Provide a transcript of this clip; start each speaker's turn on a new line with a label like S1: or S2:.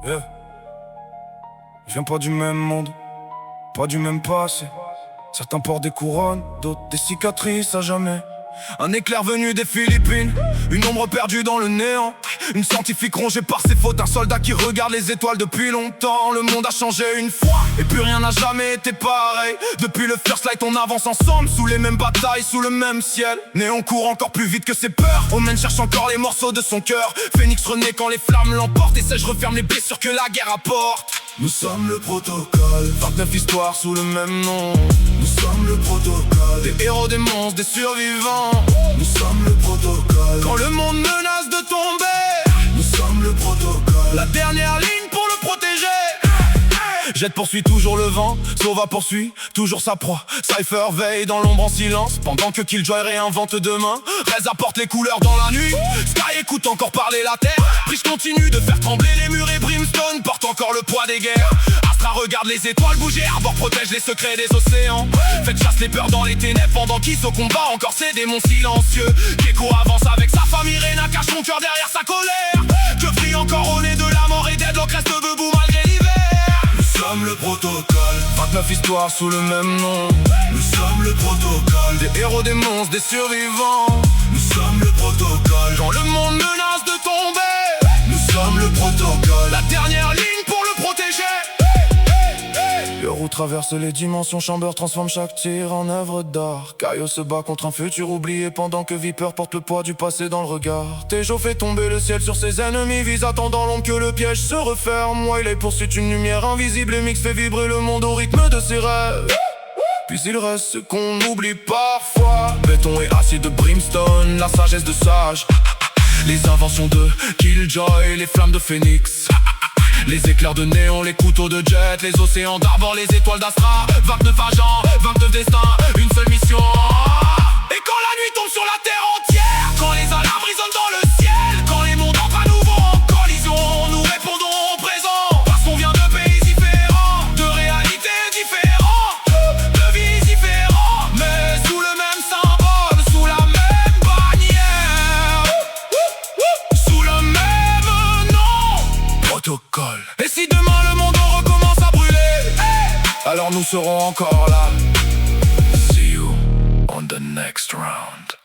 S1: Yeah. Je viens pas du même monde, pas du même passé. Certains portent des couronnes, d'autres des cicatrices à jamais. Un éclair venu des Philippines, une ombre perdue dans le néant. Une scientifique rongée par ses fautes, un soldat qui regarde les étoiles depuis longtemps. Le monde a changé une fois, et plus rien n'a jamais été pareil. Depuis le first light on avance ensemble, sous les mêmes batailles, sous le même ciel. Mais on court encore plus vite que ses peurs. Omen cherche encore les morceaux de son cœur. Phénix renaît quand les flammes l'emportent, et sèche referme les blessures que la guerre apporte. Nous sommes le protocole, 29 histoires sous le même nom. Nous sommes le protocole, des héros, des monstres, des survivants. Nous sommes le protocole, quand le monde menace de tomber. Nous sommes le protocole, la dernière ligne pour le protéger. Jet poursuit toujours le vent, Sova poursuit toujours sa proie. Cypher veille dans l'ombre en silence, pendant que Killjoy réinvente demain. Rez apporte les couleurs dans la nuit, Sky écoute encore parler la terre. Prise continue de faire trembler les murs et Brimstone porte encore le poids des guerres. Astra regarde les étoiles bouger, Arbor protège les secrets des océans. Faites chasse les peurs dans les ténèbres, pendant qu'Is au combat encore ses démons silencieux. Gecko avance avec sa famille, Rena cache son cœur derrière sa colère. Que brille encore au nez de la mort et Deadlock reste debout malgré l'hiver. Nous sommes le protocole, 29 histoires sous le même nom. Nous sommes le protocole, des héros, des monstres, des survivants. Nous sommes le protocole, quand le monde menace de tomber. Nous sommes le protocole, la dernière ligne pour le protéger. Yoro traverse les dimensions, Chamber transforme chaque tir en œuvre d'art. Kaio se bat contre un futur oublié, pendant que Viper porte le poids du passé dans le regard. Tejo fait tomber le ciel sur ses ennemis, vise attendant l'ombre que le piège se referme. Wiley poursuit une lumière invisible et Mix fait vibrer le monde au rythme de ses rêves. Puis il reste ce qu'on oublie parfois, béton et acier de Brimstone, la sagesse de Sage. Les inventions de Killjoy, les flammes de Phénix. Les éclairs de néon, les couteaux de Jet, les océans d'Arbor, les étoiles d'Astra. 29 agents, 29 destins, une seule mission. Et quand la nuit tombe sur la terre entière, quand les alarmes résonnent dans le ciel, quand les mondes entrent à nouveau en collision, nous répondons au présent. Parce qu'on vient de pays différents, de réalités différentes, de vies différentes, mais sous le même symbole, sous la même bannière, sous le même nom. Protocole. Et si demain le monde recommence à brûler, alors nous serons encore là. See you on the next round.